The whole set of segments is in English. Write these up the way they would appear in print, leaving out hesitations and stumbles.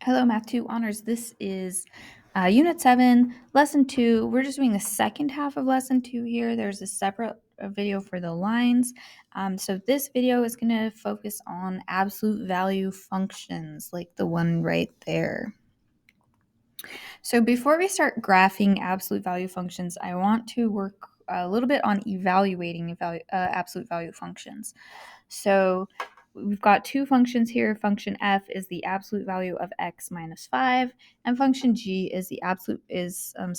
Hello, Math 2 Honors. This is Unit 7, Lesson 2. We're just doing the second half of Lesson 2 here. There's a separate video for the lines. So this video is going to focus on absolute value functions, like the one right there. So before we start graphing absolute value functions, I want to work a little bit on evaluating absolute value functions. So we've got two functions here. Function f is the absolute value of x minus 5, and function g is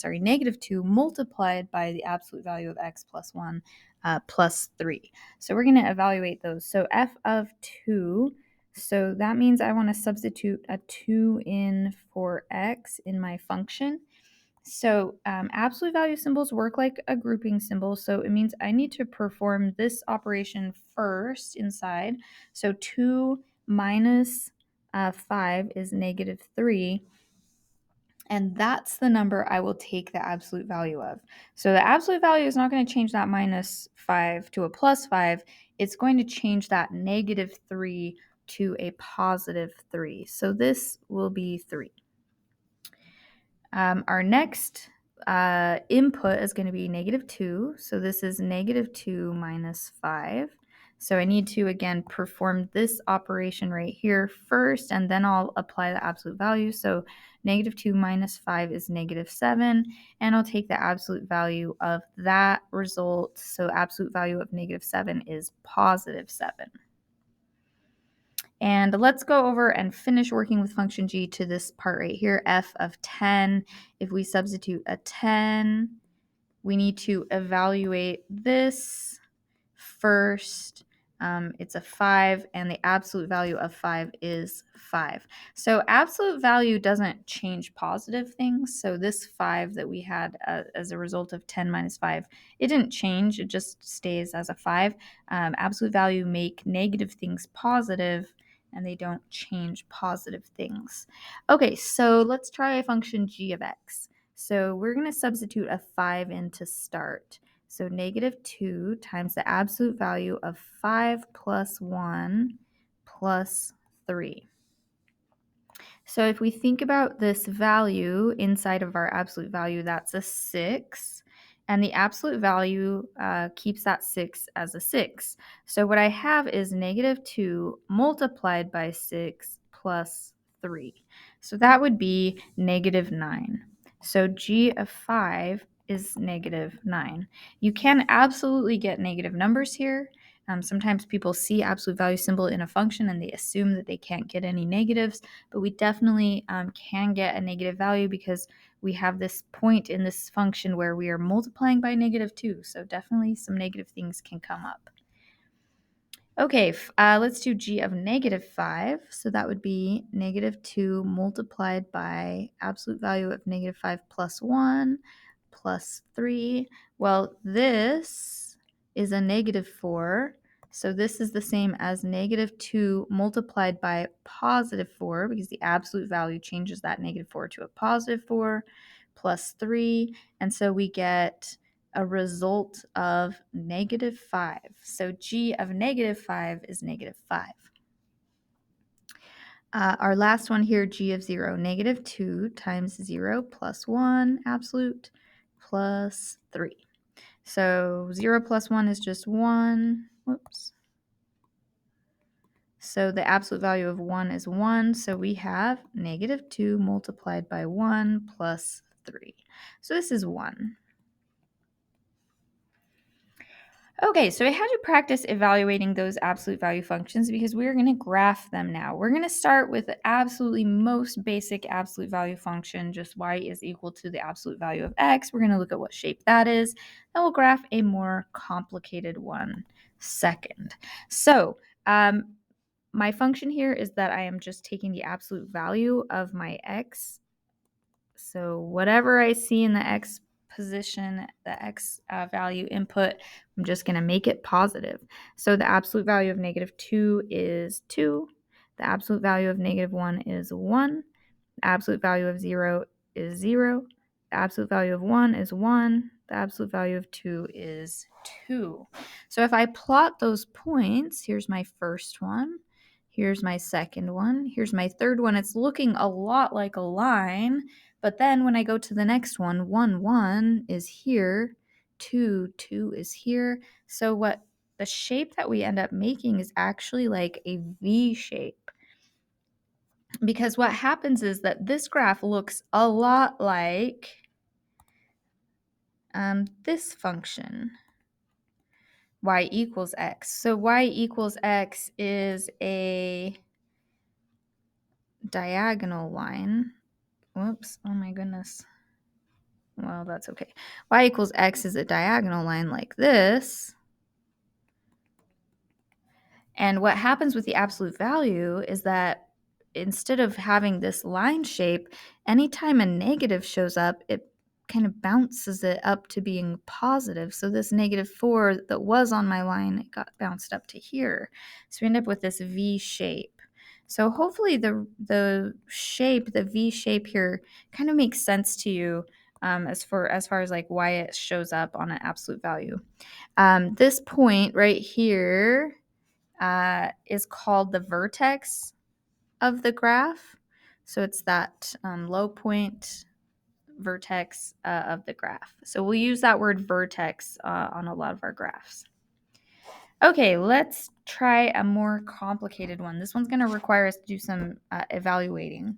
negative 2 multiplied by the absolute value of x plus 1 plus 3. So we're going to evaluate those. So f of 2, so that means I want to substitute a 2 in for x in my function. So absolute value symbols work like a grouping symbol. So it means I need to perform this operation first inside. So 2 minus 5 is negative 3. And that's the number I will take the absolute value of. So the absolute value is not going to change that minus 5 to a plus 5. It's going to change that negative 3 to a positive 3. So this will be 3. Our next input is going to be negative 2. So this is negative 2 minus 5. So I need to, again, perform this operation right here first, and then I'll apply the absolute value. So negative 2 minus 5 is negative 7, and I'll take the absolute value of that result. So absolute value of negative 7 is positive 7. And let's go over and finish working with function g to this part right here, f of 10. If we substitute a 10, we need to evaluate this first. It's a 5, and the absolute value of 5 is 5. So absolute value doesn't change positive things. So this 5 that we had as a result of 10 minus 5, it didn't change. It just stays as a 5. Absolute value make negative things positive, and they don't change positive things. Okay, so let's try a function g of x. So we're going to substitute a 5 in to start. So negative 2 times the absolute value of 5 plus 1 plus 3. So if we think about this value inside of our absolute value, that's a 6. And the absolute value keeps that 6 as a 6. So what I have is negative 2 multiplied by 6 plus 3. So that would be negative 9. So g of 5 is negative 9. You can absolutely get negative numbers here. Sometimes people see absolute value symbol in a function and they assume that they can't get any negatives, but we definitely can get a negative value because we have this point in this function where we are multiplying by negative 2. So definitely some negative things can come up. Okay, let's do g of negative 5. So that would be negative 2 multiplied by absolute value of negative 5 plus 1 plus 3. Well, this is a negative 4. So this is the same as negative 2 multiplied by positive 4 because the absolute value changes that negative 4 to a positive 4 plus 3. And so we get a result of negative 5. So g of negative 5 is negative 5. Our last one here, g of 0, negative 2 times 0 plus 1 absolute plus 3. So 0 plus 1 is just 1. Whoops. So the absolute value of 1 is 1. So we have negative 2 multiplied by 1 plus 3. So this is 1. Okay, so I had you practice evaluating those absolute value functions because we're going to graph them now. We're going to start with the absolutely most basic absolute value function, just y is equal to the absolute value of x. We're going to look at what shape that is, and we'll graph a more complicated one second. So my function here is that I am just taking the absolute value of my x. So whatever I see in the x position, the x value input, I'm just going to make it positive. So the absolute value of negative 2 is 2. The absolute value of negative 1 is 1. The absolute value of 0 is 0. The absolute value of 1 is 1. The absolute value of 2 is 2. So if I plot those points, here's my first one. Here's my second one. Here's my third one. It's looking a lot like a line, but then when I go to the next one, 1, 1 is here, 2, 2 is here. So what the shape that we end up making is actually like a V shape. Because what happens is that this graph looks a lot like this function, y equals x. So y equals x is a diagonal line. Whoops, oh my goodness. Well, that's okay. Y equals x is a diagonal line like this. And what happens with the absolute value is that instead of having this line shape, anytime a negative shows up, it kind of bounces it up to being positive. So this -4 that was on my line, it got bounced up to here. So we end up with this V shape. So hopefully the shape, the V shape here, kind of makes sense to you as far as like why it shows up on an absolute value. This point right here is called the vertex of the graph. So it's that low point vertex of the graph. So we'll use that word vertex on a lot of our graphs. Okay, let's try a more complicated one. This one's going to require us to do some evaluating.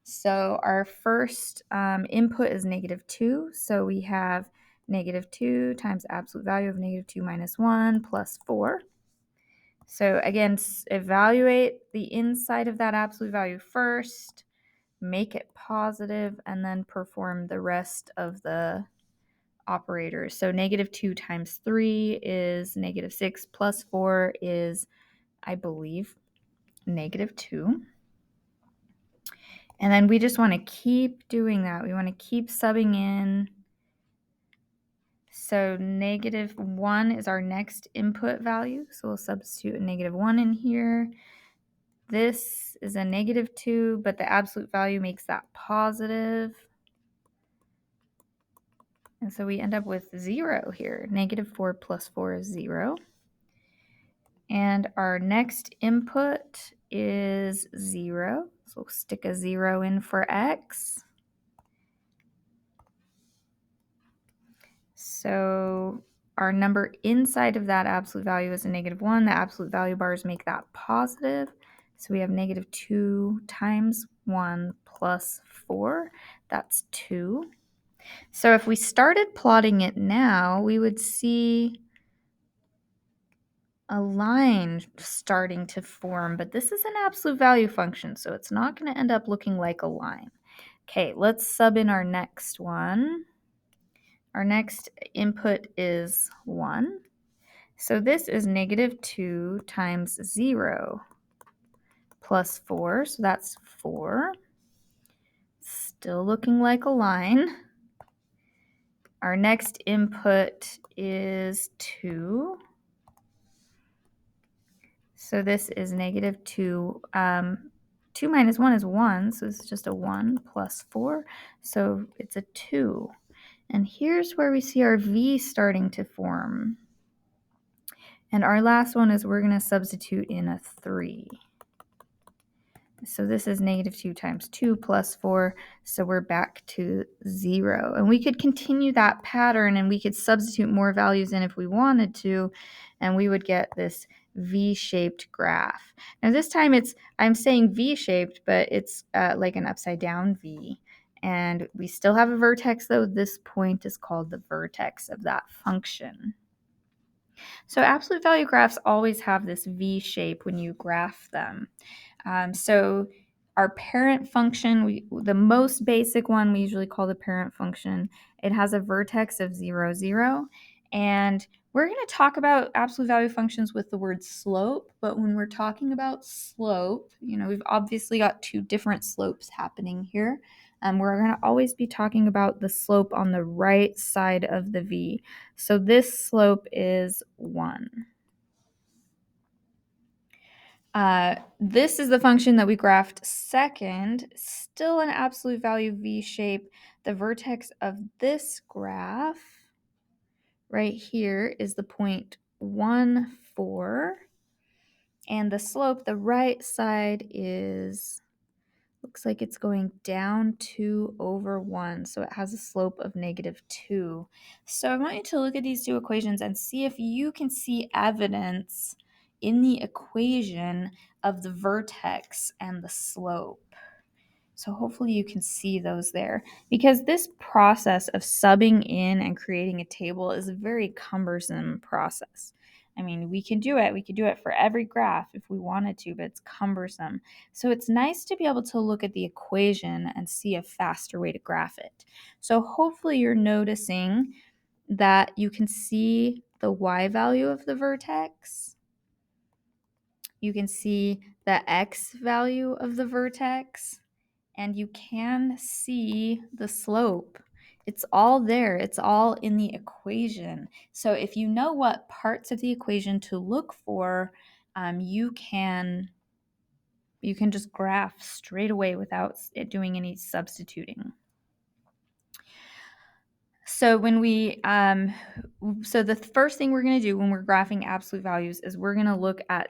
So our first input is -2. So we have -2 times absolute value of -2 minus 1 plus 4. So again, evaluate the inside of that absolute value first, make it positive, and then perform the rest of the operators. So -2 times 3 is -6 plus 4 is, I believe, -2. And then we just want to keep doing that. We want to keep subbing in. So -1 is our next input value. So we'll substitute a -1 in here. This is a -2, but the absolute value makes that positive. And so we end up with 0 here. -4 plus 4 is 0. And our next input is 0. So we'll stick a 0 in for x. So our number inside of that absolute value is a -1. The absolute value bars make that positive. So we have -2 times 1 plus 4. That's 2. So if we started plotting it now, we would see a line starting to form, but this is an absolute value function, so it's not going to end up looking like a line. Okay, let's sub in our next one. Our next input is 1. So this is -2 times 0 plus 4, so that's 4. Still looking like a line. Our next input is 2. So this is -2. 2 minus 1 is 1, so it's just a 1 plus 4. So it's a 2. And here's where we see our V starting to form. And our last one is we're going to substitute in a 3. So this is -2 times 2 plus 4, so we're back to 0. And we could continue that pattern and we could substitute more values in if we wanted to, and we would get this V-shaped graph. Now this time I'm saying V-shaped, but it's like an upside down V. And we still have a vertex, though. This point is called the vertex of that function. So absolute value graphs always have this V shape when you graph them. So our parent function, the most basic one, we usually call the parent function. It has a vertex of 0, 0. And we're going to talk about absolute value functions with the word slope. But when we're talking about slope, we've obviously got two different slopes happening here. We're going to always be talking about the slope on the right side of the V. So this slope is 1. This is the function that we graphed second, still an absolute value V shape. The vertex of this graph right here is the point 1, 4. And the slope, the right side is, looks like it's going down 2 over 1. So it has a slope of -2. So I want you to look at these two equations and see if you can see evidence in the equation of the vertex and the slope. So hopefully you can see those there, because this process of subbing in and creating a table is a very cumbersome process. I mean, we can do it. We could do it for every graph if we wanted to, but it's cumbersome. So it's nice to be able to look at the equation and see a faster way to graph it. So hopefully you're noticing that you can see the y value of the vertex. You can see the x value of the vertex, and you can see the slope. It's all there. It's all in the equation. So if you know what parts of the equation to look for, you can just graph straight away without it doing any substituting. So when we, so the first thing we're going to do when we're graphing absolute values is we're going to look at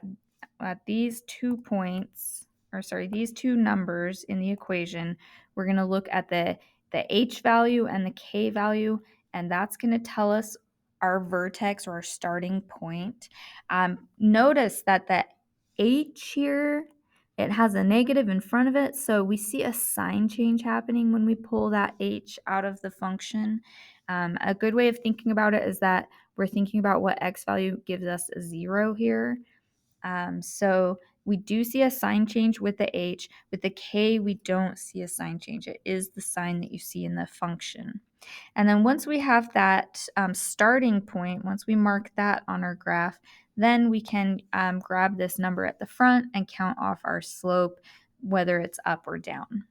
these 2 points, or sorry, these two numbers in the equation. We're going to look at the h value and the k value, and that's going to tell us our vertex or our starting point. Notice that the h here, it has a negative in front of it, so we see a sign change happening when we pull that h out of the function. A good way of thinking about it is that we're thinking about what x value gives us a 0 here. So we do see a sign change with the h. With the k, we don't see a sign change. It is the sign that you see in the function. And then once we have that starting point, once we mark that on our graph, then we can grab this number at the front and count off our slope, whether it's up or down.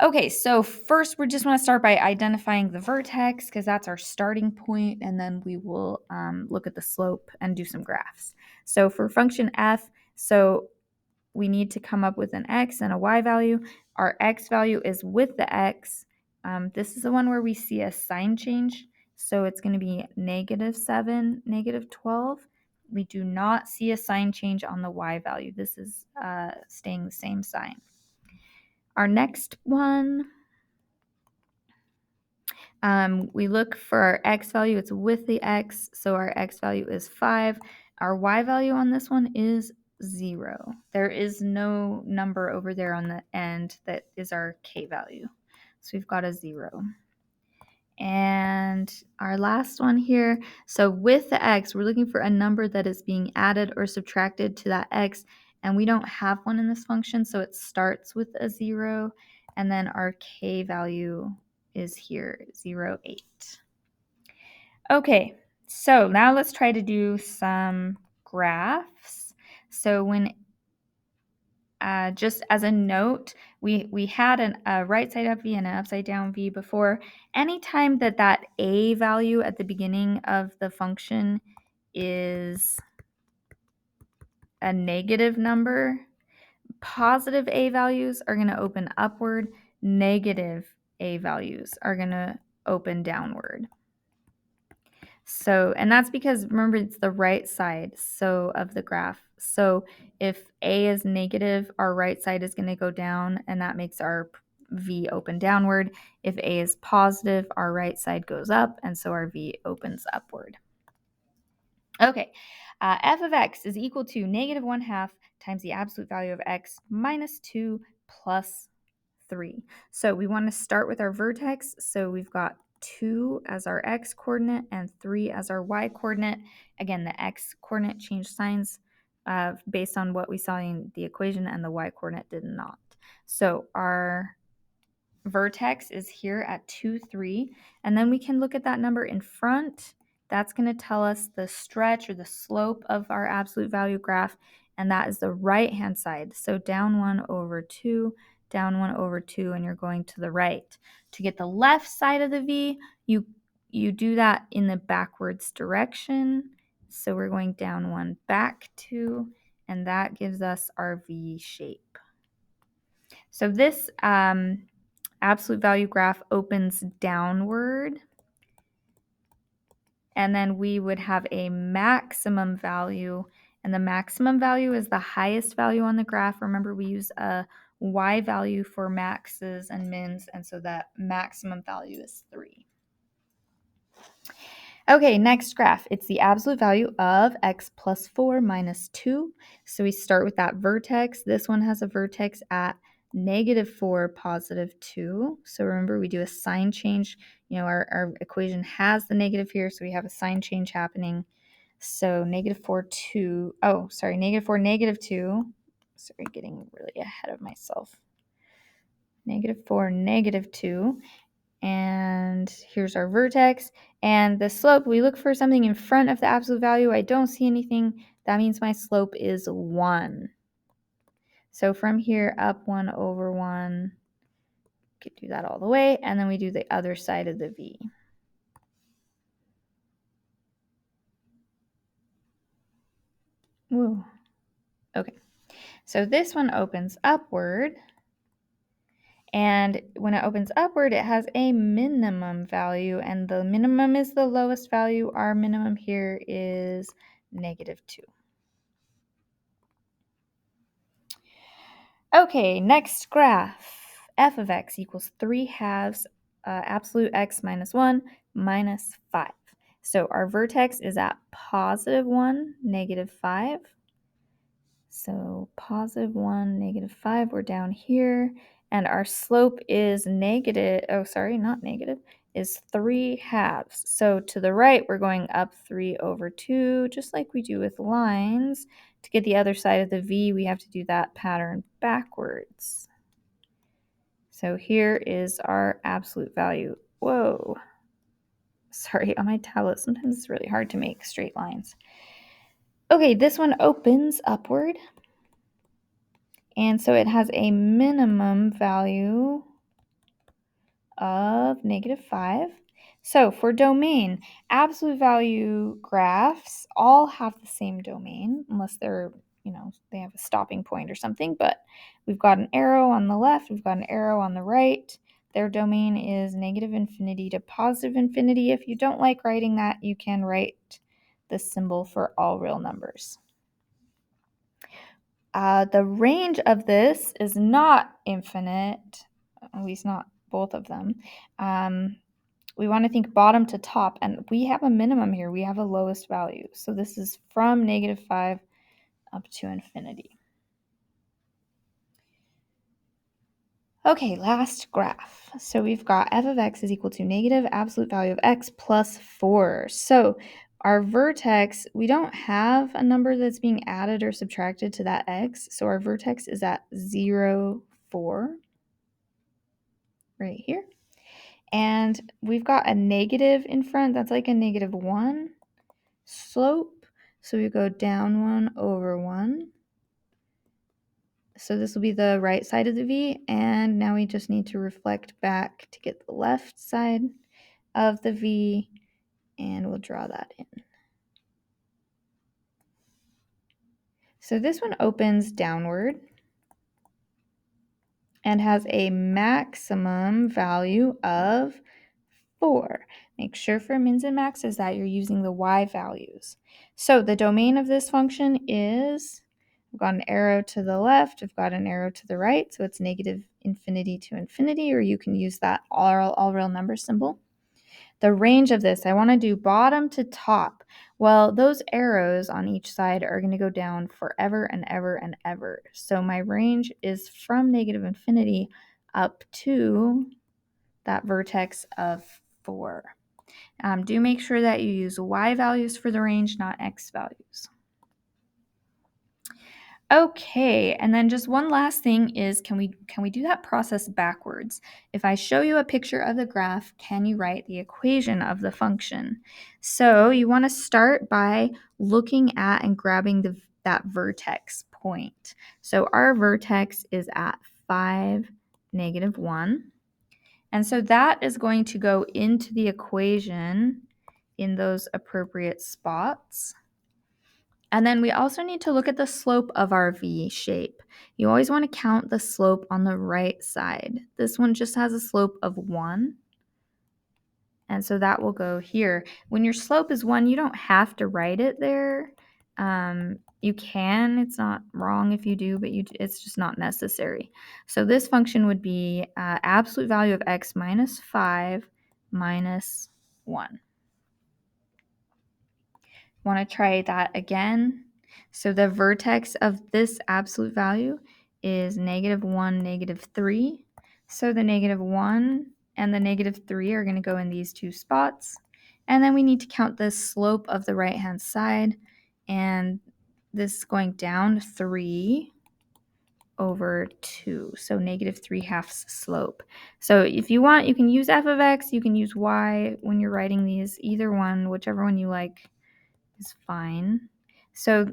Okay, so first we just want to start by identifying the vertex, because that's our starting point, and then we will look at the slope and do some graphs. So for function f, so we need to come up with an x and a y value. Our x value is with the x. This is the one where we see a sign change, so it's going to be -7, -12. We do not see a sign change on the y value. This is staying the same sign. Our next one, we look for our x value. It's with the x, so our x value is 5. Our y value on this one is 0. There is no number over there on the end that is our k value. So we've got a 0. And our last one here, so with the x, we're looking for a number that is being added or subtracted to that x, and we don't have one in this function, so it starts with a 0, and then our k value is here, 0, 8. Okay, so now let's try to do some graphs. So when just as a note, we had a right side up V and an upside down V before. Anytime that a value at the beginning of the function is a negative number, positive a values are going to open upward, negative a values are going to open downward. So, and that's because, remember, it's the right side of the graph. So if a is negative, our right side is going to go down, and that makes our V open downward. If a is positive, our right side goes up, and so our V opens upward. Okay, f of x is equal to -1/2 times the absolute value of x minus 2 plus 3. So we want to start with our vertex. So we've got 2 as our x coordinate and 3 as our y coordinate. Again, the x coordinate changed signs based on what we saw in the equation, and the y coordinate did not. So our vertex is here at 2, 3, and then we can look at that number in front. That's going to tell us the stretch or the slope of our absolute value graph, and that is the right hand side. So down 1 over 2, down 1 over 2, and you're going to the right. To get the left side of the V, you do that in the backwards direction. So we're going down 1, back 2, and that gives us our V shape. So this absolute value graph opens downward, and then we would have a maximum value And the maximum value is the highest value on the graph. Remember, we use a y value for maxes and mins, and so that maximum value is 3. Okay, next graph. It's the absolute value of x plus 4 minus 2. So we start with that vertex. This one has a vertex at -4, positive 2. So remember, we do a sign change. You know, our equation has the negative here, so we have a sign change happening. So -4, 2. Oh, sorry, -4, -2. Sorry, getting really ahead of myself. -4, -2. And here's our vertex. And the slope, we look for something in front of the absolute value. I don't see anything. That means my slope is 1. So from here, up 1 over 1. Could do that all the way. And then we do the other side of the V. Woo. Okay. So this one opens upward. And when it opens upward, it has a minimum value, and the minimum is the lowest value. Our minimum here is -2. Okay, next graph. F of x equals 3/2 absolute x minus 1 minus 5. So our vertex is at +1, -5. So +1, -5, we're down here. And our slope is is 3/2. So to the right, we're going up 3 over 2, just like we do with lines. To get the other side of the V, we have to do that pattern backwards. So here is our absolute value. Whoa. Sorry, on my tablet, sometimes it's really hard to make straight lines. Okay, this one opens upward. And so it has a minimum value of -5. So for domain, absolute value graphs all have the same domain, unless they're, they have a stopping point or something. But we've got an arrow on the left, we've got an arrow on the right. Their domain is -infinity to +infinity. If you don't like writing that, you can write the symbol for all real numbers. The range of this is not infinite, at least not both of them. We want to think bottom to top, and we have a minimum here. We have a lowest value. So this is from -5 up to infinity. Okay, last graph. So we've got f of x is equal to negative absolute value of x plus 4. So our vertex, we don't have a number that's being added or subtracted to that x. So our vertex is at 0, 4, right here. And we've got a negative in front. That's like a -1 slope. So we go down 1 over 1. So this will be the right side of the V. And now we just need to reflect back to get the left side of the V. And we'll draw that in. So this one opens downward and has a maximum value of 4. Make sure for mins and maxes that you're using the y values. So the domain of this function is, I've got an arrow to the left, I've got an arrow to the right, so it's -infinity to infinity, or you can use that all real number symbol. The range of this, I want to do bottom to top. Well, those arrows on each side are going to go down forever and ever and ever. So my range is from -infinity up to that vertex of 4. Do make sure that you use y values for the range, not x values. Okay, and then just one last thing is, can we do that process backwards? If I show you a picture of the graph, can you write the equation of the function? So you want to start by looking at and grabbing that vertex point. So our vertex is at 5, -1. And so that is going to go into the equation in those appropriate spots. And then we also need to look at the slope of our V shape. You always want to count the slope on the right side. This one just has a slope of 1. And so that will go here. When your slope is 1, you don't have to write it there. You can, it's not wrong if you do, but it's just not necessary. So this function would be absolute value of x minus 5 minus 1. Want to try that again? So the vertex of this absolute value is -1, -3. So the -1 and the -3 are going to go in these two spots. And then we need to count the slope of the right-hand side. And this is going down 3 over 2. So -3/2 slope. So if you want, you can use f of x, you can use y when you're writing these. Either one, whichever one you like is fine. So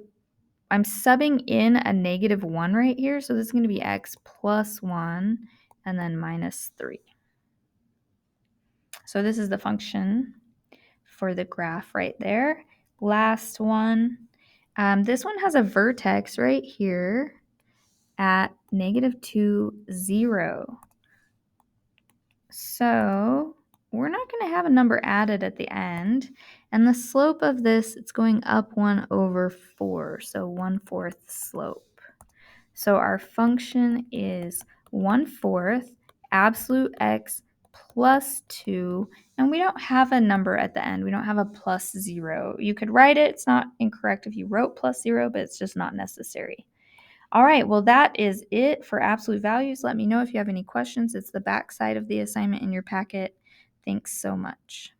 I'm subbing in a -1 right here. So this is going to be x plus 1 and then minus 3. So this is the function for the graph right there. Last one. This one has a vertex right here at -2, 0. So we're not going to have a number added at the end. And the slope of this, it's going up 1 over 4, so 1/4 slope. So our function is 1/4 absolute x plus 2, and we don't have a number at the end. We don't have a plus 0. You could write it. It's not incorrect if you wrote plus 0, but it's just not necessary. All right, well, that is it for absolute values. Let me know if you have any questions. It's the back side of the assignment in your packet. Thanks so much.